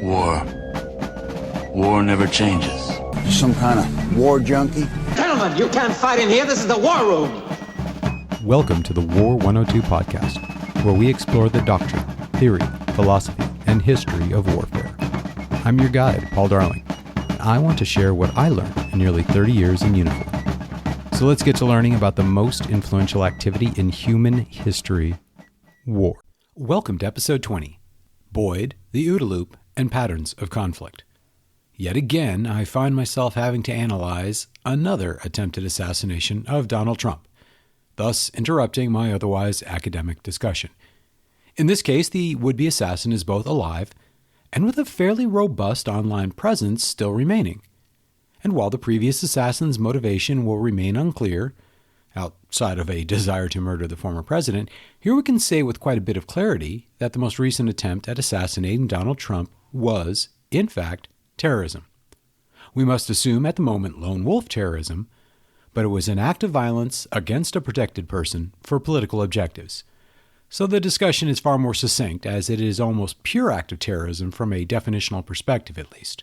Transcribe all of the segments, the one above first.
War. War never changes. Some kind of war junkie? Gentlemen, you can't fight in here. This is the war room. Welcome to the War 102 podcast, where we explore the doctrine, theory, philosophy, and history of warfare. I'm your guide, Paul Darling, and I want to share what I learned in nearly 30 years in uniform. So let's get to learning about the most influential activity in human history, war. Welcome to episode 20, Boyd, the OODA Loop, and Patterns of Conflict. Yet again, I find myself having to analyze another attempted assassination of Donald Trump, thus interrupting my otherwise academic discussion. In this case, the would-be assassin is both alive and with a fairly robust online presence still remaining. And while the previous assassin's motivation will remain unclear, outside of a desire to murder the former president, here we can say with quite a bit of clarity that the most recent attempt at assassinating Donald Trump was, in fact, terrorism. We must assume at the moment lone wolf terrorism, but it was an act of violence against a protected person for political objectives. So the discussion is far more succinct, as it is almost pure act of terrorism from a definitional perspective at least.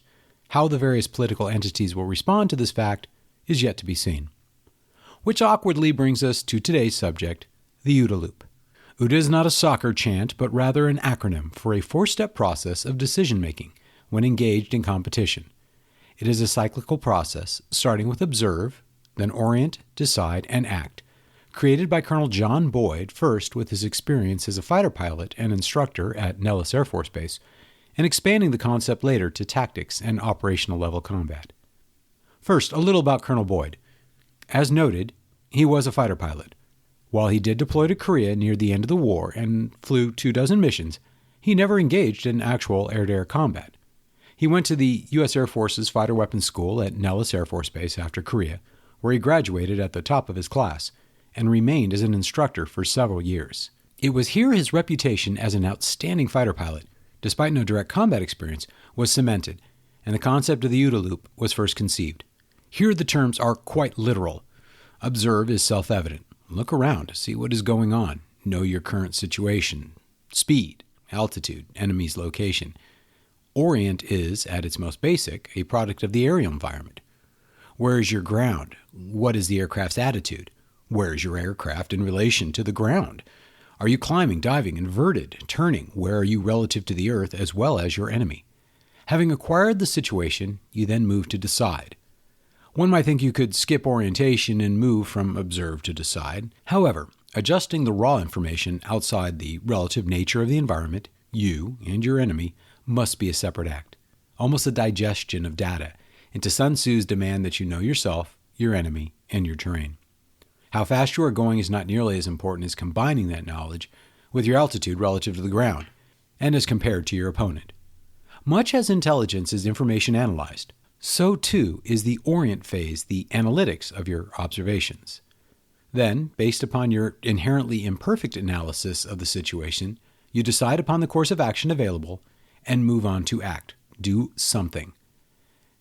How the various political entities will respond to this fact is yet to be seen. Which awkwardly brings us to today's subject, the OODA Loop. OODA is not a soccer chant, but rather an acronym for a four-step process of decision-making when engaged in competition. It is a cyclical process, starting with observe, then orient, decide, and act, created by Colonel John Boyd, first with his experience as a fighter pilot and instructor at Nellis Air Force Base, and expanding the concept later to tactics and operational level combat. First, a little about Colonel Boyd. As noted, he was a fighter pilot. While he did deploy to Korea near the end of the war and flew 24 missions, he never engaged in actual air-to-air combat. He went to the U.S. Air Force's Fighter Weapons School at Nellis Air Force Base after Korea, where he graduated at the top of his class and remained as an instructor for several years. It was here his reputation as an outstanding fighter pilot, despite no direct combat experience, was cemented, and the concept of the OODA Loop was first conceived. Here the terms are quite literal. Observe is self-evident. Look around, see what is going on, know your current situation, speed, altitude, enemy's location. Orient is, at its most basic, a product of the aerial environment. Where is your ground? What is the aircraft's attitude? Where is your aircraft in relation to the ground? Are you climbing, diving, inverted, turning? Where are you relative to the earth as well as your enemy? Having acquired the situation, you then move to decide. One might think you could skip orientation and move from observe to decide. However, adjusting the raw information outside the relative nature of the environment, you and your enemy, must be a separate act, almost a digestion of data into Sun Tzu's demand that you know yourself, your enemy, and your terrain. How fast you are going is not nearly as important as combining that knowledge with your altitude relative to the ground and as compared to your opponent. Much as intelligence is information analyzed, so too is the orient phase the analytics of your observations. Then, based upon your inherently imperfect analysis of the situation, you decide upon the course of action available and move on to act, do something.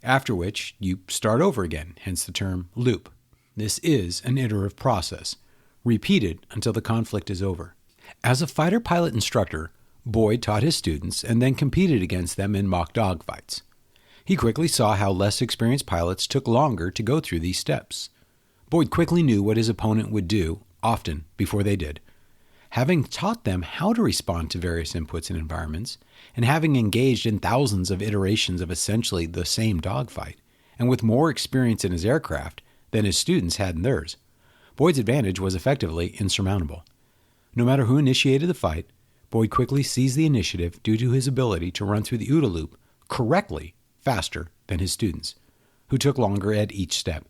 After which, you start over again, hence the term loop. This is an iterative process, repeated until the conflict is over. As a fighter pilot instructor, Boyd taught his students and then competed against them in mock dogfights. He quickly saw how less experienced pilots took longer to go through these steps. Boyd quickly knew what his opponent would do, often before they did. Having taught them how to respond to various inputs and environments, and having engaged in thousands of iterations of essentially the same dogfight, and with more experience in his aircraft than his students had in theirs, Boyd's advantage was effectively insurmountable. No matter who initiated the fight, Boyd quickly seized the initiative due to his ability to run through the OODA Loop correctly faster than his students, who took longer at each step.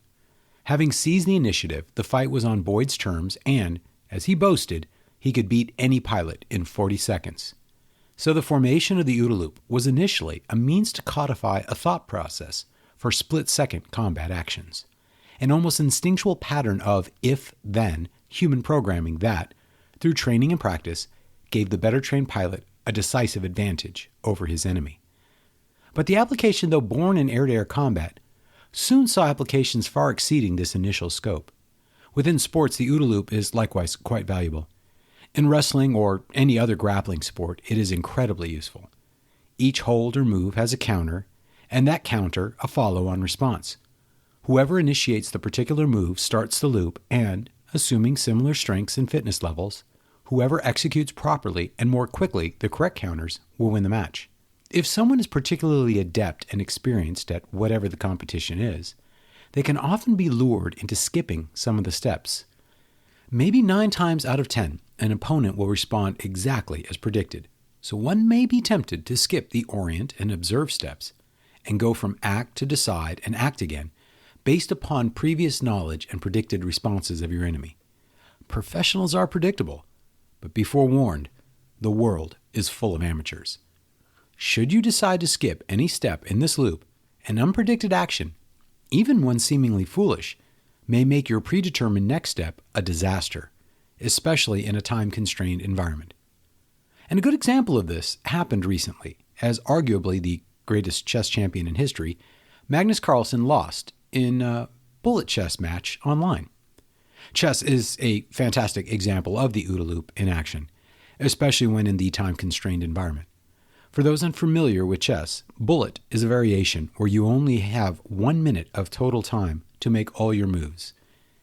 Having seized the initiative, the fight was on Boyd's terms and, as he boasted, he could beat any pilot in 40 seconds. So the formation of the OODA Loop was initially a means to codify a thought process for split-second combat actions, an almost instinctual pattern of if-then human programming that, through training and practice, gave the better-trained pilot a decisive advantage over his enemy. But the application, though born in air-to-air combat, soon saw applications far exceeding this initial scope. Within sports, the OODA Loop is likewise quite valuable. In wrestling or any other grappling sport, it is incredibly useful. Each hold or move has a counter, and that counter a follow-on response. Whoever initiates the particular move starts the loop, and, assuming similar strengths and fitness levels, whoever executes properly and more quickly the correct counters will win the match. If someone is particularly adept and experienced at whatever the competition is, they can often be lured into skipping some of the steps. Maybe 9 times out of 10, an opponent will respond exactly as predicted, so one may be tempted to skip the orient and observe steps and go from act to decide and act again, based upon previous knowledge and predicted responses of your enemy. Professionals are predictable, but be forewarned, the world is full of amateurs. Should you decide to skip any step in this loop, an unpredicted action, even one seemingly foolish, may make your predetermined next step a disaster, especially in a time-constrained environment. And a good example of this happened recently, as arguably the greatest chess champion in history, Magnus Carlsen lost in a bullet chess match online. Chess is a fantastic example of the OODA Loop in action, especially when in the time-constrained environment. For those unfamiliar with chess, bullet is a variation where you only have 1 minute of total time to make all your moves.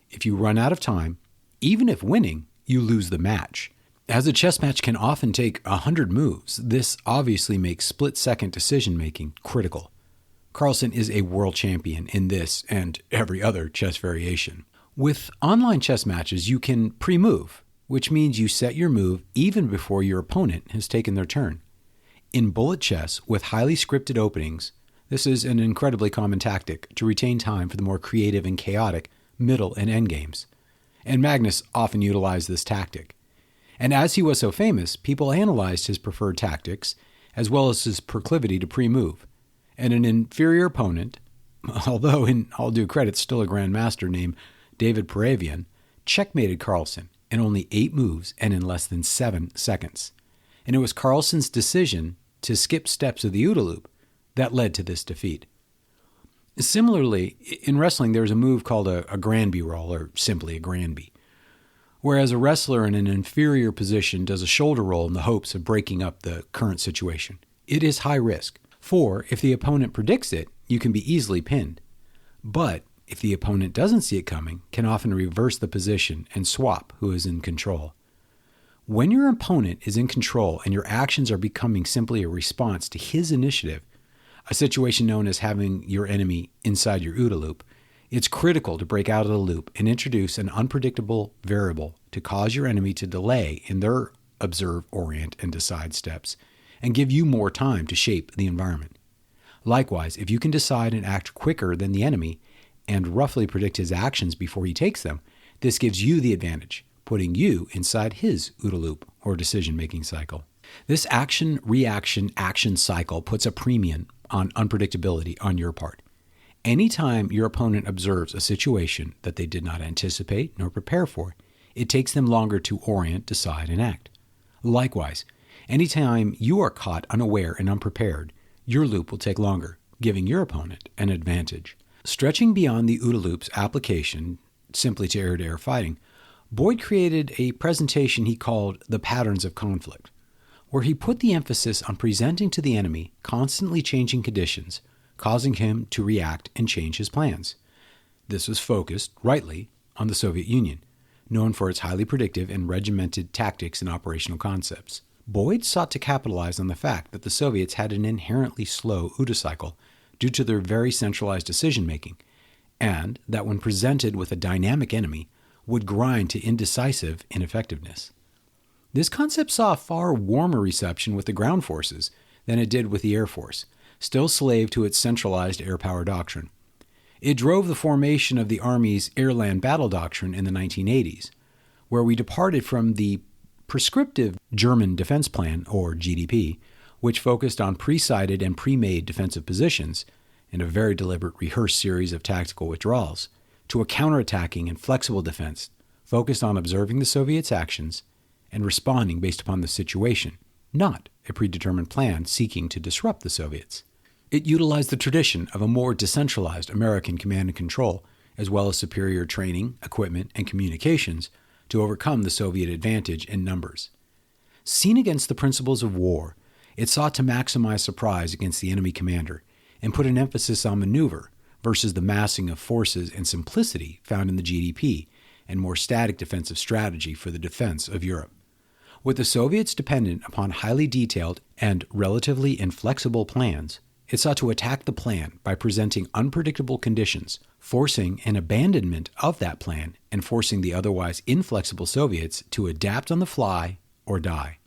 If you run out of time, even if winning, you lose the match. As a chess match can often take 100 moves, this obviously makes split-second decision-making critical. Carlsen is a world champion in this and every other chess variation. With online chess matches, you can pre-move, which means you set your move even before your opponent has taken their turn. In bullet chess, with highly scripted openings, this is an incredibly common tactic to retain time for the more creative and chaotic middle and end games. And Magnus often utilized this tactic. And as he was so famous, people analyzed his preferred tactics, as well as his proclivity to pre-move. And an inferior opponent, although in all due credit still a grandmaster named David Paravian, checkmated Carlsen in only 8 moves and in less than 7 seconds. And it was Carlsen's decision to skip steps of the OODA Loop that led to this defeat. Similarly, in wrestling, there's a move called a Granby roll, or simply a Granby, whereas a wrestler in an inferior position does a shoulder roll in the hopes of breaking up the current situation. It is high risk, for if the opponent predicts it, you can be easily pinned. But if the opponent doesn't see it coming, can often reverse the position and swap who is in control. When your opponent is in control and your actions are becoming simply a response to his initiative, a situation known as having your enemy inside your OODA loop, it's critical to break out of the loop and introduce an unpredictable variable to cause your enemy to delay in their observe, orient, and decide steps and give you more time to shape the environment. Likewise, if you can decide and act quicker than the enemy and roughly predict his actions before he takes them, this gives you the advantage, putting you inside his OODA loop or decision-making cycle. This action-reaction-action cycle puts a premium on unpredictability on your part. Anytime your opponent observes a situation that they did not anticipate nor prepare for, it takes them longer to orient, decide, and act. Likewise, anytime you are caught unaware and unprepared, your loop will take longer, giving your opponent an advantage. Stretching beyond the OODA loop's application simply to air-to-air fighting, Boyd created a presentation he called The Patterns of Conflict, where he put the emphasis on presenting to the enemy constantly changing conditions, causing him to react and change his plans. This was focused, rightly, on the Soviet Union, known for its highly predictive and regimented tactics and operational concepts. Boyd sought to capitalize on the fact that the Soviets had an inherently slow OODA cycle due to their very centralized decision-making, and that when presented with a dynamic enemy, would grind to indecisive ineffectiveness. This concept saw a far warmer reception with the ground forces than it did with the Air Force, still slave to its centralized air power doctrine. It drove the formation of the Army's air-land battle doctrine in the 1980s, where we departed from the prescriptive German Defense Plan, or GDP, which focused on pre-sighted and pre-made defensive positions and a very deliberate rehearsed series of tactical withdrawals, to a counterattacking and flexible defense focused on observing the Soviets' actions and responding based upon the situation, not a predetermined plan seeking to disrupt the Soviets. It utilized the tradition of a more decentralized American command and control, as well as superior training, equipment, and communications to overcome the Soviet advantage in numbers. Seen against the principles of war, It sought to maximize surprise against the enemy commander and put an emphasis on maneuver versus the massing of forces and simplicity found in the GDP and more static defensive strategy for the defense of Europe. With the Soviets dependent upon highly detailed and relatively inflexible plans, it sought to attack the plan by presenting unpredictable conditions, forcing an abandonment of that plan and forcing the otherwise inflexible Soviets to adapt on the fly or die.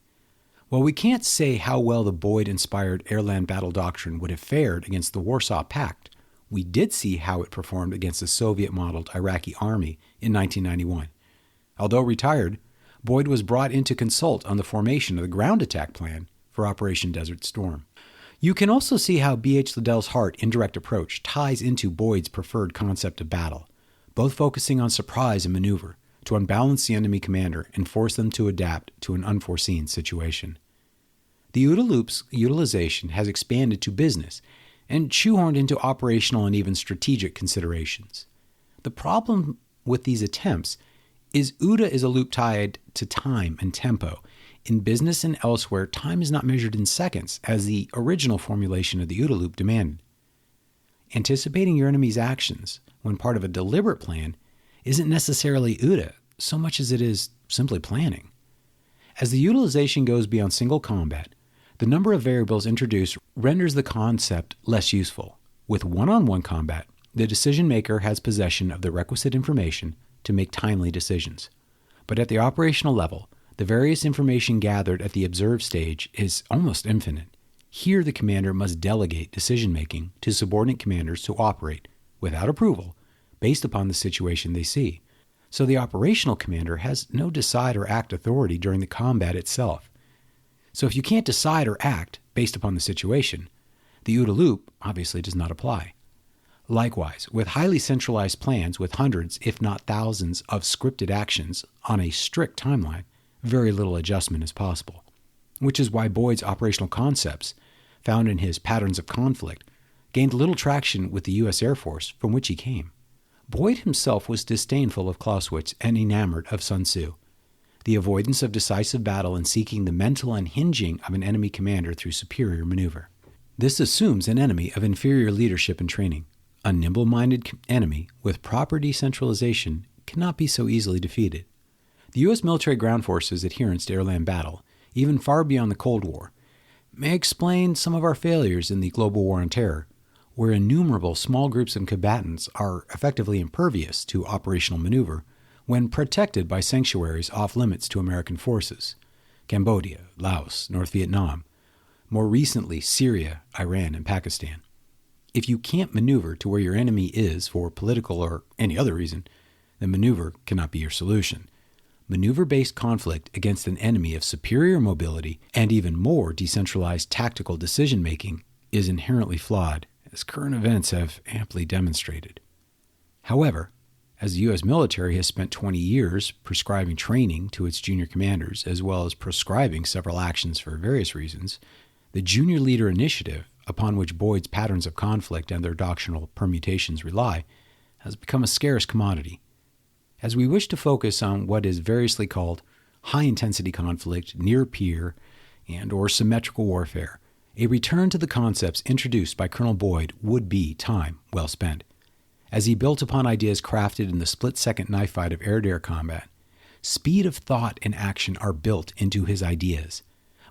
While we can't say how well the Boyd-inspired air-land battle doctrine would have fared against the Warsaw Pact, we did see how it performed against the Soviet-modeled Iraqi army in 1991. Although retired, Boyd was brought in to consult on the formation of the ground attack plan for Operation Desert Storm. You can also see how B.H. Liddell's Hart indirect approach ties into Boyd's preferred concept of battle, both focusing on surprise and maneuver to unbalance the enemy commander and force them to adapt to an unforeseen situation. The OODA Loop's utilization has expanded to business and shoehorned into operational and even strategic considerations. The problem with these attempts is OODA is a loop tied to time and tempo. In business and elsewhere, time is not measured in seconds, as the original formulation of the OODA Loop demanded. Anticipating your enemy's actions when part of a deliberate plan isn't necessarily OODA so much as it is simply planning. As the utilization goes beyond single combat, the number of variables introduced renders the concept less useful. With one-on-one combat, the decision maker has possession of the requisite information to make timely decisions. But at the operational level, the various information gathered at the observe stage is almost infinite. Here, the commander must delegate decision-making to subordinate commanders to operate, without approval, based upon the situation they see. So the operational commander has no decide or act authority during the combat itself. So if you can't decide or act based upon the situation, the OODA Loop obviously does not apply. Likewise, with highly centralized plans with hundreds, if not thousands, of scripted actions on a strict timeline, very little adjustment is possible, which is why Boyd's operational concepts, found in his Patterns of Conflict, gained little traction with the U.S. Air Force from which he came. Boyd himself was disdainful of Clausewitz and enamored of Sun Tzu. The avoidance of decisive battle and seeking the mental unhinging of an enemy commander through superior maneuver. This assumes an enemy of inferior leadership and training. A nimble-minded enemy with proper decentralization cannot be so easily defeated. The U.S. military ground forces' adherence to air-land battle, even far beyond the Cold War, may explain some of our failures in the global war on terror, where innumerable small groups of combatants are effectively impervious to operational maneuver when protected by sanctuaries off-limits to American forces, Cambodia, Laos, North Vietnam, more recently Syria, Iran, and Pakistan. If you can't maneuver to where your enemy is for political or any other reason, then maneuver cannot be your solution. Maneuver-based conflict against an enemy of superior mobility and even more decentralized tactical decision-making is inherently flawed, as current events have amply demonstrated. However, as the U.S. military has spent 20 years prescribing training to its junior commanders, as well as prescribing several actions for various reasons, the Junior Leader Initiative, upon which Boyd's Patterns of Conflict and their doctrinal permutations rely, has become a scarce commodity. As we wish to focus on what is variously called high-intensity conflict, near-peer, and or symmetrical warfare, a return to the concepts introduced by Colonel Boyd would be time well spent. As he built upon ideas crafted in the split-second knife fight of air-to-air combat, speed of thought and action are built into his ideas.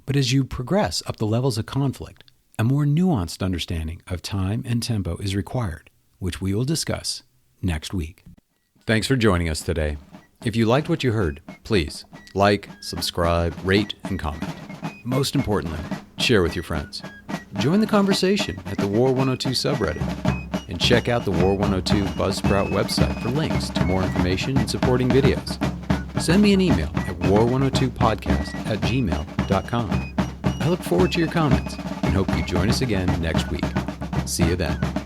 But as you progress up the levels of conflict, a more nuanced understanding of time and tempo is required, which we will discuss next week. Thanks for joining us today. If you liked what you heard, please like, subscribe, rate, and comment. Most importantly, share with your friends. Join the conversation at the War 102 subreddit, and check out the War 102 Buzzsprout website for links to more information and supporting videos. Send me an email at war102podcast@gmail.com. I look forward to your comments and hope you join us again next week. See you then.